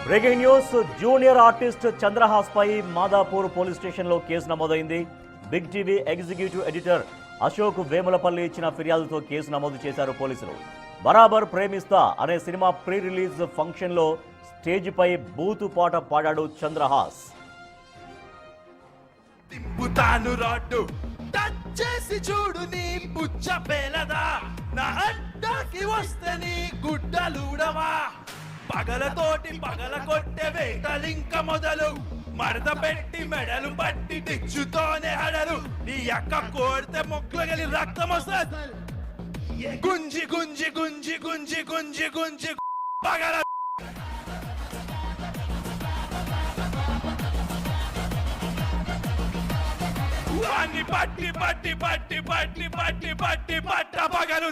Breaking news. Junior artist Chandrahas పై Madhapur police స్టేషన్లో కేసు నమోదైంది. Big TV executive editor Ashok Vemulapalli ఇచ్చిన ఫిర్యాదుతో కేసు నమోదు చేశారు పోలీసులు. బరాబర్ ప్రేమిస్తా అనే సినిమా ప్రీ రిలీజ్ ఫంక్షన్లో స్టేజ్ పై బూతు పాట పాడాడు చంద్రహాస్. తిప్పుతాను రాడ్డు టచ్ చేసి చూడు నీ పుచ్చ పేలదా, నా అడ్డాకి వస్తే నీ గుడ్డలుడవా, పగలతోటి పగల కొట్టే వేటలింక మొదలు, మడత పెట్టి మెడలు పట్టి టిచ్చుతోనే హడలు, నీ అక్క కోడితే మొక్కలగలి రక్తం వస్తుంది, గుంజి గుంజి గుంజి గుంజి గుంజి గుంజి పగల వాణ్ణి పట్టి పట్టి పట్టి పట్టి పట్టి పట్టి పట్ట పగలు.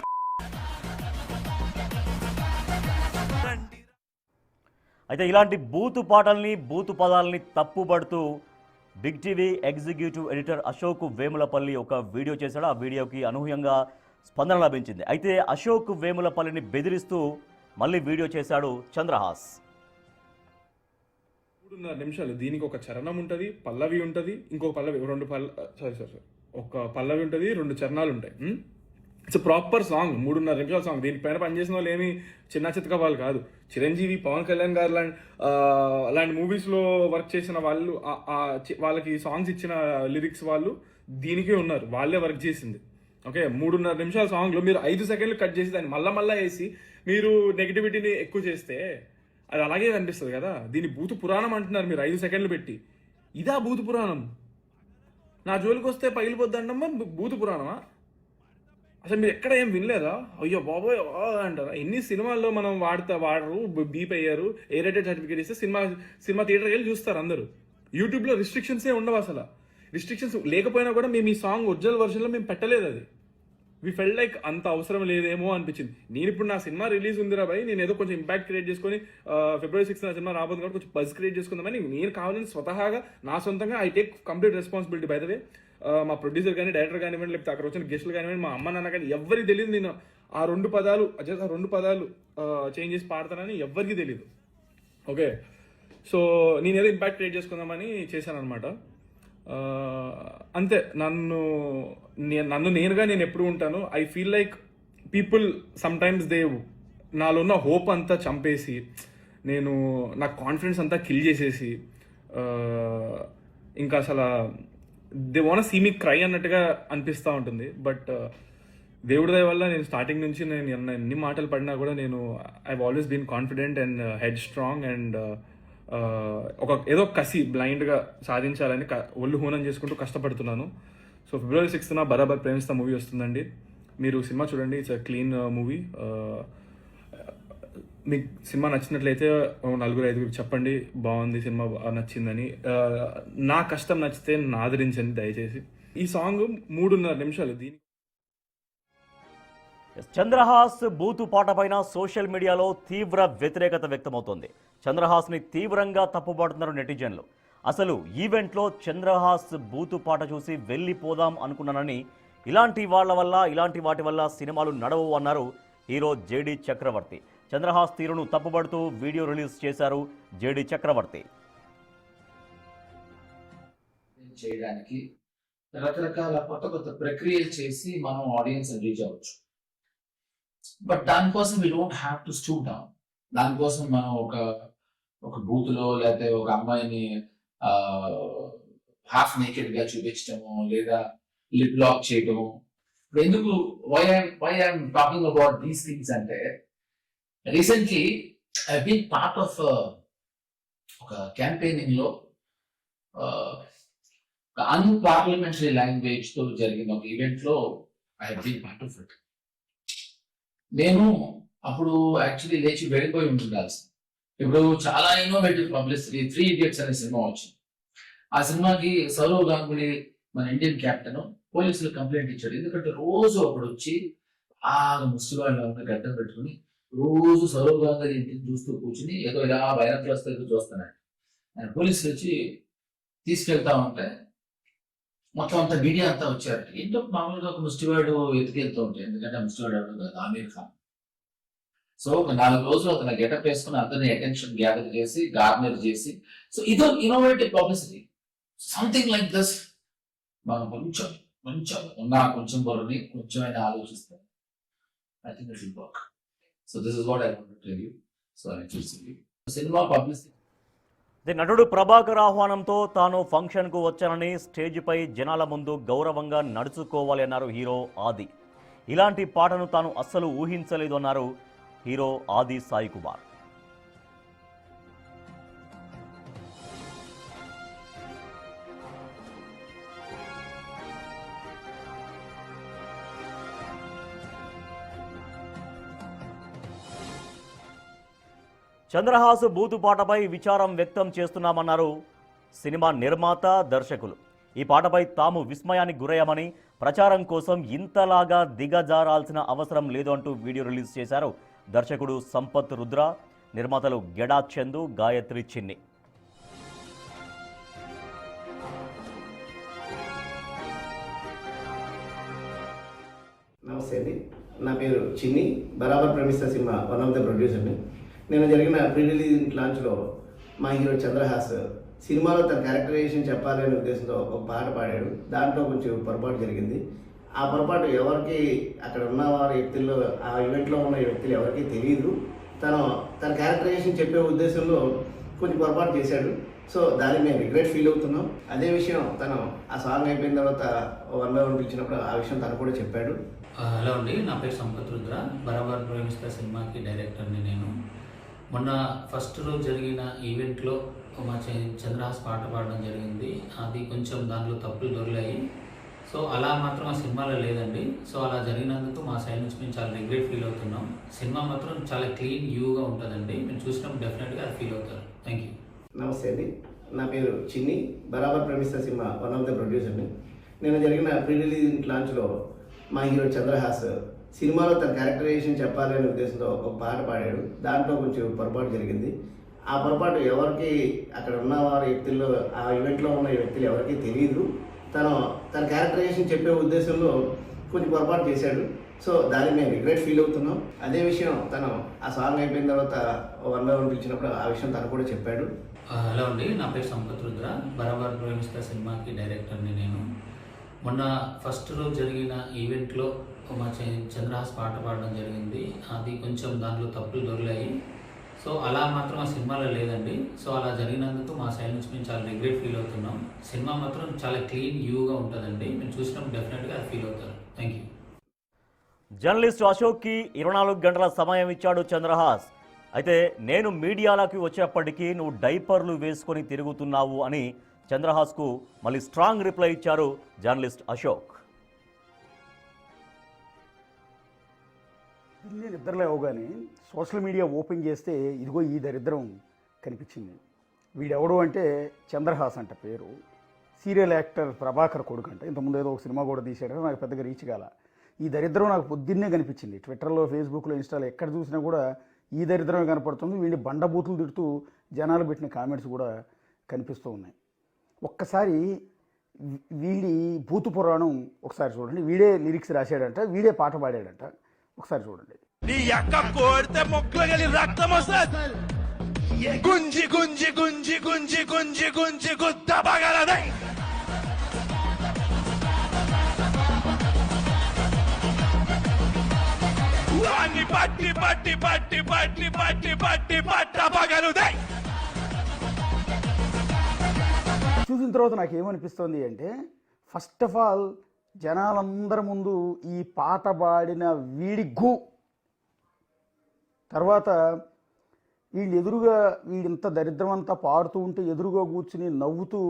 అయితే ఇలాంటి బూతు పాటల్ని బూతు పదాలని తప్పుపడుతూ big TV executive editor Ashok Vemulapalli ఒక వీడియో చేశాడు. ఆ వీడియోకి అనూహ్యంగా స్పందన లభించింది. అయితే అశోక్ వేములపల్లిని బెదిరిస్తూ మళ్ళీ వీడియో చేశాడు చంద్రహాస్. 3.5 నిమిషాలు దీనికి ఒక చరణం ఉంటుంది, పల్లవి ఉంటుంది, ఇంకొక పల్లవి ఒక పల్లవి ఉంటుంది, 2 చరణాలు ఉంటాయి. ఇట్స్ ప్రాపర్ సాంగ్, 3.5 నిమిషాల సాంగ్. దీనిపైన పనిచేసిన వాళ్ళు ఏమి చిన్న చితక వాళ్ళు కాదు. చిరంజీవి, పవన్ కళ్యాణ్ గారు అలాంటి మూవీస్లో వర్క్ చేసిన వాళ్ళు, వాళ్ళకి సాంగ్స్ ఇచ్చిన లిరిక్స్ వాళ్ళు దీనికే ఉన్నారు, వాళ్ళే వర్క్ చేసింది. ఓకే, 3.5 నిమిషాల సాంగ్లో మీరు 5 సెకండ్లు కట్ చేసి దాన్ని మళ్ళా వేసి మీరు నెగిటివిటీని ఎక్కువ చేస్తే అది అలాగే కనిపిస్తుంది కదా. దీన్ని భూత పురాణం అంటున్నారు మీరు 5 సెకండ్లు పెట్టి. ఇదా భూత పురాణం? నా జోలికి వస్తే పగిలిపోద్దమ్మా భూత పురాణమా? అసలు మీరు ఎక్కడ ఏం వినలేదా? అయ్యో బాబోయ్ అంటారా? ఎన్ని సినిమాల్లో మనం వాడరు, బీప్ అయ్యారు, ఏ రేటెడ్ సర్టిఫికేట్ ఇస్తే సినిమా థియేటర్కి వెళ్ళి చూస్తారు అందరూ. యూట్యూబ్లో రిస్ట్రిక్షన్సే ఉండవు. అసలు రిస్ట్రిక్షన్స్ లేకపోయినా కూడా మేము ఈ సాంగ్ ఒరిజినల్ వర్షన్లో మేము పెట్టలేదు. అది వి ఫెల్ట్ లైక్ అంత అవసరం లేదేమో అనిపించింది. నేను ఇప్పుడు నా సినిమా రిలీజ్ ఉందిరా భయ్, నేను ఏదో కొంచెం ఇంపాక్ట్ క్రియేట్ చేసుకొని February 6th నా సినిమా రాబోతుంది కాబట్టి కొంచెం బజ్ క్రియేట్ చేసుకుందామని నేను కావాలని స్వతహాగా నా సొంతంగా I take complete responsibility. By the way మా ప్రొడ్యూసర్ కానీ, డైరెక్టర్ కానివ్వండి, లేకపోతే అక్కడ వచ్చిన గెస్టులు కానివ్వండి, మా అమ్మ నాన్న కానీ ఎవరికి తెలియదు నేను ఆ 2 పదాలు చేంజ్ చేసి పాడతానని ఎవరికి తెలియదు. ఓకే, సో నేను ఏదో ఇంపాక్ట్ క్రియేట్ చేసుకుందామని చేశాను అనమాట. అంతే. నన్ను నేనుగా నేను ఎప్పుడు ఉంటాను. I feel like people sometimes నాలో ఉన్న హోప్ అంతా చంపేసి, నా కాన్ఫిడెన్స్ అంతా కిల్ చేసేసి, ఇంకా అసలు they want see me cry అన్నట్టుగా అనిపిస్తూ ఉంటుంది. బట్ దేవుడి దయ వల్ల నేను స్టార్టింగ్ నుంచి నేను ఎన్ని మాటలు పడినా కూడా I always been confident and head strong and ఏదో కసి బ్లైండ్గా సాధించాలని ఒళ్ళు హూనం చేసుకుంటూ కష్టపడుతున్నాను. సో February 6th బరాబర్ ప్రేమిస్తా మూవీ వస్తుందండి. మీరు సినిమా చూడండి. It's a clean movie. మీకు సినిమా నచ్చినట్లయితే 4-5 చెప్పండి బాగుంది సినిమా, నచ్చిందని. నా కష్టం నచ్చితే నన్ను ఆదరించండి దయచేసి. ఈ సాంగ్ 3.5 నిమిషాలు. దీని చంద్రహాస్ బూతు పాట పైన సోషల్ మీడియాలో తీవ్ర వ్యతిరేకత వ్యక్తమవుతోంది. చంద్రహాస్ని తీవ్రంగా తప్పుపడుతున్నారు నెటిజన్లు. అసలు ఈవెంట్లో చంద్రహాస్ బూతు పాట చూసి వెళ్ళిపోదాం అనుకున్నానని, ఇలాంటి వాటి వల్ల సినిమాలు నడవు అన్నారు హీరో జేడి చక్రవర్తి. చంద్రహాస్ తీరును తప్పుపడుతూ వీడియో రిలీజ్ చేశారు జేడి చక్రవర్తి. చేయడానికి రకరకాల కొత్త ప్రక్రియలు చేసి మనం ఆడియన్స్ రీచ్ అవ్వచ్చు. బట్ దానికోసం we don't have to stoop down. దానికోసం మనం ఒక బూత్ లో లేకపోతే ఒక అమ్మాయిని హాఫ్ నేకెడ్ గా చూపించడము, లేదా లిప్ లాక్ చేయటము. ఎందుకు why I'm talking about these things అంటే, recently I been part of ఒక క్యాంపెయినింగ్ లో అన్పార్లమెంటరీ లాంగ్వేజ్ తో జరిగిన ఒక ఈవెంట్ లో I been part of it. నేను అప్పుడు యాక్చువల్లీ లేచి వెళ్ళిపోయి ఉండాల్సింది. ఇప్పుడు చాలా ఇన్నోవేటివ్ పబ్లిసిటీ 3 Idiots అనే సినిమా వచ్చింది. ఆ సినిమాకి సౌరవ్ గంగూలీ, మన ఇండియన్ కెప్టెన్, పోలీసులు కంప్లైంట్ ఇచ్చాడు. ఎందుకంటే రోజు అప్పుడు వచ్చి ముస్లిం గడ్డం పెట్టుకుని రోజు సౌరవ్ గంగూలీ ఇంటిని చూస్తూ కూర్చుని ఏదో ఇలా బైనాక్యులర్స్ దగ్గర చూస్తున్నాడు. ఆయన పోలీసులు వచ్చి తీసుకెళ్తా ఉంటే మొత్తం అంతా మీడియా అంతా వచ్చారు. ఏంటో మామూలుగా ఒక ముస్టివాడు ఎత్తుకెళ్తూ ఉంటాయి, ఎందుకంటే ముస్టివాడు ఎవరు కాదు, ఆమీర్ ఖాన్. సో ఒక 4 రోజులు అతను గెటప్ వేసుకుని అందరినీ అటెన్షన్ గ్యాదర్ చేసి గార్నర్ చేసి, సో ఇదో innovative publicity something like this. మనం కొంచెం కొంచెం ఉన్న కొంచెం బుర్రని కొంచెమైనా ఆలోచిస్తే I think it will work. So this is what I want to tell you. So I చూసి సినిమా పబ్లిసిటీ. నటుడు ప్రభాకర్ ఆహ్వానంతో తాను ఫంక్షన్కు వచ్చానని స్టేజ్పై జనాల ముందు గౌరవంగా నడుచుకోవాలి అన్నారు హీరో ఆది. ఇలాంటి పాటను తాను అస్సలు ఊహించలేదు అన్నారు హీరో ఆది సాయి కుమార్. చంద్రహాస్ బూతు పాటపై విచారం వ్యక్తం చేస్తున్నామన్నారు సినిమా నిర్మాత, దర్శకులు. ఈ పాటపై తాము విస్మయానికి గురయ్యామని, ప్రచారం కోసం ఇంతలాగా దిగజారాల్సిన అవసరం లేదు అంటూ వీడియో రిలీజ్ చేశారు దర్శకుడు సంపత్ రుద్ర, నిర్మాతలు గెడా చందు, గాయత్రి చిన్ని. నమస్తే అండి, నా పేరు చిన్ని. బరాబర్ ప్రేమిస్తా సినిమా వన్ ఆఫ్ ద ప్రొడ్యూసర్ని. నేను జరిగిన ప్రీ రిలీజ్ లాంచ్లో మా హీరో చంద్రహాస్ సినిమాలో తన క్యారెక్టరైజేషన్ చెప్పాలనే ఉద్దేశంతో ఒక పాట పాడాడు. దాంట్లో కొంచెం పొరపాటు జరిగింది. ఆ పొరపాటు ఎవరికి, అక్కడ ఉన్న వారి వ్యక్తుల్లో, ఆ ఈవెంట్లో ఉన్న వ్యక్తులు ఎవరికీ తెలియదు. తన క్యారెక్టరైజేషన్ చెప్పే ఉద్దేశంలో కొంచెం పొరపాటు చేశాడు. సో దాన్ని మేము రిగ్రెట్ ఫీల్ అవుతున్నాం. అదే విషయం తను ఆ సాంగ్ అయిపోయిన తర్వాత 1 by 1 పిలిచినప్పుడు ఆ విషయం తను కూడా చెప్పాడు. హలో అండి, నా పేరు సంపత్ రుద్ర, బరాబర్ ప్రేమిస్తా సినిమాకి డైరెక్టర్ని నేను. మొన్న ఫస్ట్ రోజు జరిగిన ఈవెంట్లో మా చంద్రహాస్ పాట పాడడం జరిగింది. అది కొంచెం దాంట్లో తప్పులు దొరికాయి. సో అలా మాత్రం ఆ సినిమాలో లేదండి. సో అలా జరిగినందుకు మా సైడ్ నుంచి మేము చాలా రిగ్రెట్ ఫీల్ అవుతున్నాం. సినిమా మాత్రం చాలా క్లీన్ యూగా ఉంటుందండి. మీరు చూసినప్పుడు డెఫినెట్గా అది ఫీల్ అవుతారు. Thank you. నమస్తే అండి, నా పేరు చిన్ని. బరాబర్ ప్రేమిస్తా సినిమా వన్ ఆఫ్ ద ప్రొడ్యూసర్ని. నేను జరిగిన ప్రీ రిలీజ్ లాంచ్లో మా హీరో చంద్రహాస్ సినిమాలో తన క్యారెక్టరైజేషన్ చెప్పాలనే ఉద్దేశంతో ఒక పాట పాడాడు. దాంట్లో కొంచెం పొరపాటు జరిగింది. ఆ పొరపాటు ఎవరికి, అక్కడ ఉన్న వారి వ్యక్తుల్లో, ఆ ఈవెంట్లో ఉన్న వ్యక్తులు ఎవరికీ తెలియదు. తన క్యారెక్టరైజేషన్ చెప్పే ఉద్దేశంలో కొంచెం పొరపాటు చేశాడు. సో దాన్ని మేము రిగ్రెట్ ఫీల్ అవుతున్నాం. అదే విషయం తను ఆ సాంగ్ అయిపోయిన తర్వాత 1 by 1 పిలిచినప్పుడు ఆ విషయం తను కూడా చెప్పాడు. హలో అండి, నా పేరు సంపత్ రుద్ర, బరాబర్ ప్రేమిస్తా సినిమాకి డైరెక్టర్ని నేను. మొన్న ఫస్ట్ రోజు జరిగిన ఈవెంట్లో మా చంద్రహాస్ పాట పాడడం జరిగింది. అది కొంచెం దాంట్లో తప్పులు దొరికాయి. సో అలా మాత్రం ఆ సినిమాలో లేదండి. సో అలా జరిగినందుకు మా సైడ్ నుంచి మేము చాలా రిగ్రెట్ ఫీల్ అవుతున్నాం. సినిమా మాత్రం చాలా క్లీన్ యూగా ఉంటుందండి. మీరు చూసినప్పుడు డెఫినెట్గా అది ఫీల్ అవుతారు. Thank you. జర్నలిస్ట్ అశోక్కి 24 గంటల సమయం ఇచ్చాడు చంద్రహాస్. అయితే నేను మీడియాలోకి వచ్చేప్పటికీ నువ్వు డైపర్లు వేసుకొని తిరుగుతున్నావు అని చంద్రహాస్కు మళ్ళీ స్ట్రాంగ్ రిప్లై ఇచ్చారు జర్నలిస్ట్ అశోక్. నేను నిద్రలేవగానే సోషల్ మీడియా ఓపెన్ చేస్తే ఇదిగో ఈ దరిద్రం కనిపించింది. వీడెవడు అంటే చంద్రహాస్ అంట పేరు. సీరియల్ యాక్టర్ ప్రభాకర్ కొడుకు అంట. ఇంతకుముందు ఏదో ఒక సినిమా కూడా తీశాడు, నాకు పెద్దగా రీచ్ కాల. ఈ దరిద్రం నాకు పొద్దున్నే కనిపించింది. ట్విట్టర్లో, ఫేస్బుక్లో, ఇన్స్టాలో ఎక్కడ చూసినా కూడా ఈ దరిద్రమే కనపడుతుంది. వీడిని బండబూతులు తిడుతూ జనాలు పెట్టిన కామెంట్స్ కూడా కనిపిస్తూ ఉన్నాయి. ఒక్కసారి వీడి భూతు పురాణం ఒకసారి చూడండి. వీడే లిరిక్స్ రాశాడంట, వీడే పాట పాడాడంట. ఒకసారి చూడండి. నీ అక్క కోడితే మొక్కలు రక్తం వస్తుంది. గుంజి గుంజి గుంజి గుంజి గుంజి గుంజి గుద్ద పగలదే. వాణ్ణి పట్టి పట్టి పట్టి పట్టి పట్టి పట్టి పట్ట పగలుదే. చూసిన తర్వాత నాకు ఏమనిపిస్తుంది అంటే, ఫస్ట్ ఆఫ్ ఆల్ జనాలందరి ముందు ఈ పాట పాడిన వీడి గు, తర్వాత వీళ్ళు ఎదురుగా వీడింత దరిద్రమంతా పాడుతూ ఉంటే ఎదురుగా కూర్చుని నవ్వుతూ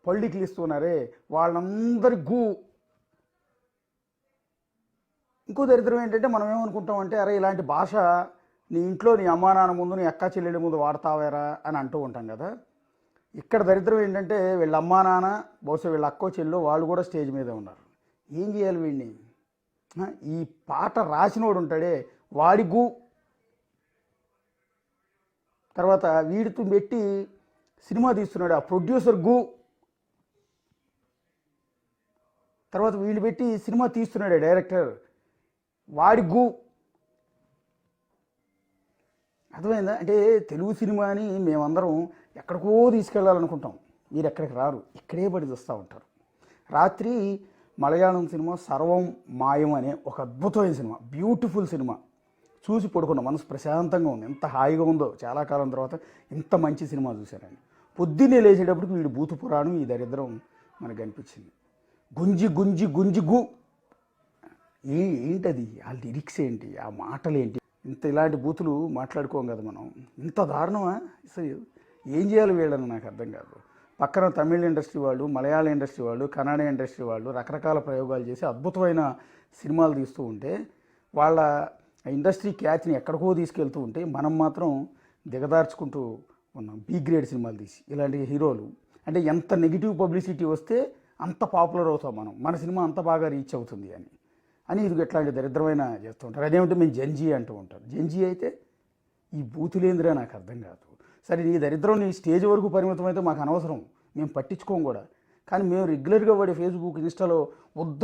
పళ్ళికిలిస్తున్నారే వాళ్ళందరి గు. ఇంకో దరిద్రం ఏంటంటే, మనం ఏమనుకుంటామంటే, అరే ఇలాంటి భాష నీ ఇంట్లో నీ అమ్మా నాన్న ముందు, నీ అక్క చెల్లెళ్ళ ముందు వాడతావేరా అని అంటూ ఉంటాం కదా. ఇక్కడ దరిద్రం ఏంటంటే, వీళ్ళ అమ్మా నాన్న, బహుశా వీళ్ళ అక్కో చెల్లో వాళ్ళు కూడా స్టేజ్ మీద ఉన్నారు. ఏం చేయాలి వీడిని? ఈ పాట రాసినోడు ఉంటాడే వాడి గు, తర్వాత వీడితో పెట్టి సినిమా తీస్తున్నాడు ఆ ప్రొడ్యూసర్ గు, తర్వాత వీళ్ళు పెట్టి సినిమా తీస్తున్నాడే డైరెక్టర్ వాడి గు. అర్థమైందా? అంటే తెలుగు సినిమాని మేమందరం ఎక్కడికో తీసుకెళ్ళాలనుకుంటాం, మీరు ఎక్కడికి రారు, ఇక్కడే పడి చూస్తూ ఉంటారు. రాత్రి మలయాళం సినిమా సర్వం మాయం అనే ఒక అద్భుతమైన సినిమా, బ్యూటిఫుల్ సినిమా చూసి పడుకున్న మనసు ప్రశాంతంగా ఉంది. ఎంత హాయిగా ఉందో, చాలా కాలం తర్వాత ఇంత మంచి సినిమా చూశానండి. పొద్దున్నే లేచేటప్పటికి వీడు భూత పురాణం ఈ దరిద్రం మనకు కనిపించింది. గుంజి గుంజి గుంజి గు ఏంటది, ఆ లిరిక్స్ ఏంటి, ఆ మాటలు ఏంటి, ఇంత ఇలాంటి బూతులు మాట్లాడుకోం కదా మనం. ఇంత దారుణమా? అసలు ఏం చేయాలి వీళ్ళని నాకు అర్థం కాదు. పక్కన తమిళ ఇండస్ట్రీ వాళ్ళు, మలయాళ ఇండస్ట్రీ వాళ్ళు, కన్నడ ఇండస్ట్రీ వాళ్ళు రకరకాల ప్రయోగాలు చేసి అద్భుతమైన సినిమాలు తీస్తూ ఉంటే, వాళ్ళ ఇండస్ట్రీ క్యాచ్ని ఎక్కడికో తీసుకెళ్తూ ఉంటే మనం మాత్రం దిగదార్చుకుంటూ ఉన్నాం. బి గ్రేడ్ సినిమాలు తీసి ఇలాంటి హీరోలు, అంటే ఎంత నెగిటివ్ పబ్లిసిటీ వస్తే అంత పాపులర్ అవుతాం మనం, మన సినిమా అంత బాగా రీచ్ అవుతుంది అని ఇది ఇట్లాంటి దరిద్రమైన చేస్తూ ఉంటారు. అదేమిటంటే మేము జంజీ అంటూ ఉంటారు. జంజీ అయితే ఈ బూతులేందిరా నాకు అర్థం కాదు. సరే నీ దరిద్రం నీ స్టేజ్ వరకు పరిమితం అయితే మాకు అనవసరం, మేము పట్టించుకోం కూడా. కానీ మేము రెగ్యులర్గా వాడే ఫేస్బుక్, ఇన్స్టాలో వద్ద